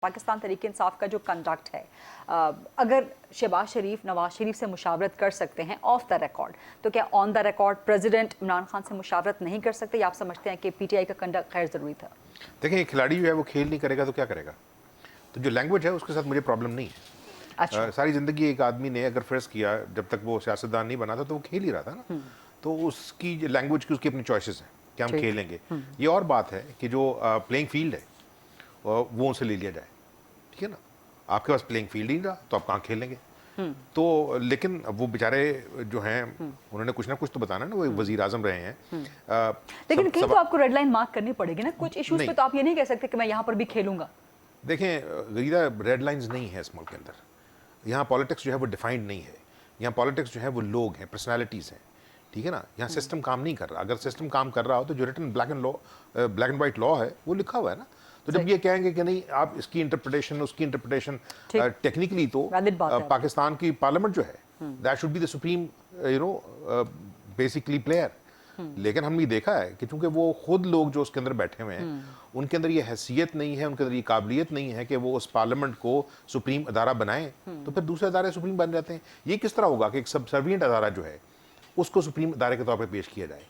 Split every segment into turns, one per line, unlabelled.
पाकिस्तान तहरीक इंसाफ का जो कंडक्ट है, अगर शहबाज शरीफ नवाज शरीफ से मुशावरत कर सकते हैं ऑफ द रिकॉर्ड, तो क्या on the record president Imran Khan से मुशावरत नहीं कर सकते, या आप समझते हैं कि पीटीआई का कंडक्ट खैर ज़रूरी था?
देखिए, खिलाड़ी जो है वो खेल नहीं करेगा तो क्या करेगा। तो जो लैंग्वेज है उसके साथ मुझे प्रॉब्लम नहीं है।
अच्छा।
सारी ज़िंदगी एक आदमी ने अगर फ़र्ज़ किया, जब तक वो सियासतदान नहीं बना था तो वो खेल ही रहा था ना। तो उसकी लैंग्वेज की उसकी अपनी चॉइसेस हैं कि हम खेलेंगे। ये और बात है कि जो प्लेइंग फील्ड है वो उनसे ले लिया जाए, ठीक है ना। आपके पास प्लेइंग फील्ड ही नहीं रहा तो आप कहाँ खेलेंगे। तो लेकिन वो बेचारे जो हैं उन्होंने कुछ ना कुछ तो बताना ना, वो वजीर आजम रहे हैं।
लेकिन कहीं तो आपको रेड लाइन मार्क करनी पड़ेगी ना, कुछ इश्यूज पे तो आप ये नहीं कह सकते कि मैं यहाँ पर भी खेलूंगा।
देखें गरीदा, रेड लाइंस नहीं है इस मुल्क के अंदर। यहाँ पॉलिटिक्स जो है वो डिफाइंड नहीं है। यहाँ पॉलिटिक्स जो है वो लोग हैं, पर्सनालिटीज़ हैं, ठीक है ना। यहाँ सिस्टम काम नहीं कर रहा। अगर सिस्टम काम कर रहा हो तो जो written black and white law है वो लिखा हुआ है ना। तो जब ये कहेंगे कि नहीं आप इसकी इंटरप्रिटेशन उसकी इंटरप्रिटेशन, टेक्निकली तो पाकिस्तान की पार्लियामेंट जो है that should be the supreme basically player. लेकिन हमने देखा है कि चूंकि वो खुद लोग जो उसके अंदर बैठे हुए हैं उनके अंदर ये हैसियत नहीं है, उनके अंदर ये काबिलियत नहीं है कि वो उस पार्लियामेंट को सुप्रीम अदारा बनाएं, तो फिर दूसरे अदारे सुप्रीम बन जाते हैं। ये किस तरह होगा कि एक सबसर्विएंट अदारा जो है उसको सुप्रीम अदारे के तौर पर पेश किया जाए,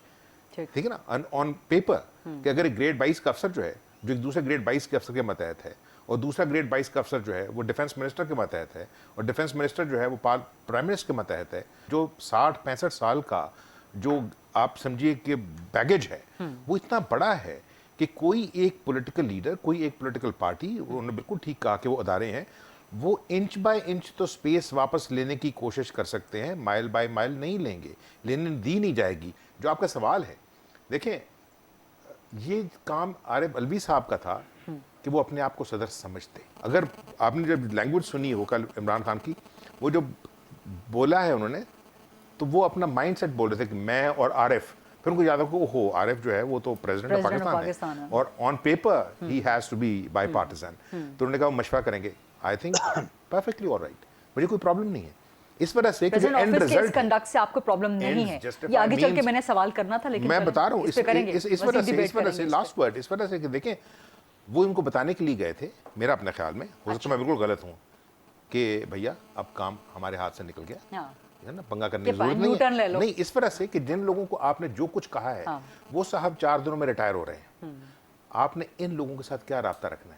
ठीक है ना। ऑन पेपर कि अगर एक ग्रेड 22 का अफसर जो है, जो एक दूसरे ग्रेड 22 के अफसर के मतहत है, और दूसरा ग्रेड 22 का अफसर जो है वो डिफेंस मिनिस्टर के मतहत है, और डिफेंस मिनिस्टर जो है वो प्राइम मिनिस्टर के मतहत है, जो 60-65 साल का जो आप समझिए कि बैगेज है वो इतना बड़ा है कि कोई एक पॉलिटिकल लीडर, कोई एक पॉलिटिकल पार्टी, उन्होंने बिल्कुल ठीक कहा कि वो अदारे हैं, वो इंच बाय इंच तो स्पेस वापस लेने की कोशिश कर सकते हैं, माइल बाय माइल नहीं लेंगे, लेने दी नहीं जाएगी। जो आपका सवाल है, देखें ये काम आरिफ अलवी साहब का था कि वो अपने आप को सदर समझते। अगर आपने जब लैंग्वेज सुनी हो कल इमरान खान की, वो जो बोला है उन्होंने, तो वो अपना माइंडसेट बोल रहे थे कि मैं और आरिफ, फिर उनको याद हो हो आरिफ जो है वो तो प्रेसिडेंट ऑफ पाकिस्तान है और on paper he has to be bipartisan. तो उन्होंने कहा मशवरा करेंगे। आई थिंक परफेक्टली ऑलराइट, मुझे कोई प्रॉब्लम नहीं है इस वजह से कि एंड रिजल्ट
कंडक्ट से आपको प्रॉब्लम नहीं है। ये आगे चल के मैंने सवाल करना था, लेकिन
मैं बता रहा हूं इस वजह से लास्ट वर्ड इस वजह से कि देखें वो इनको बताने के लिए गए थे, मेरा अपने ख्याल में, हो सकता है मैं बिल्कुल गलत हूं, कि भैया अब काम हमारे हाथ से निकल गया है ना, पंगा करने की जरूरत नहीं है। नहीं, इस वजह से कि जिन लोगों को आपने जो कुछ कहा है वो साहब 4 दिनों में रिटायर हो रहे हैं, आपने इन लोगों के साथ क्या राब्ता रखना है।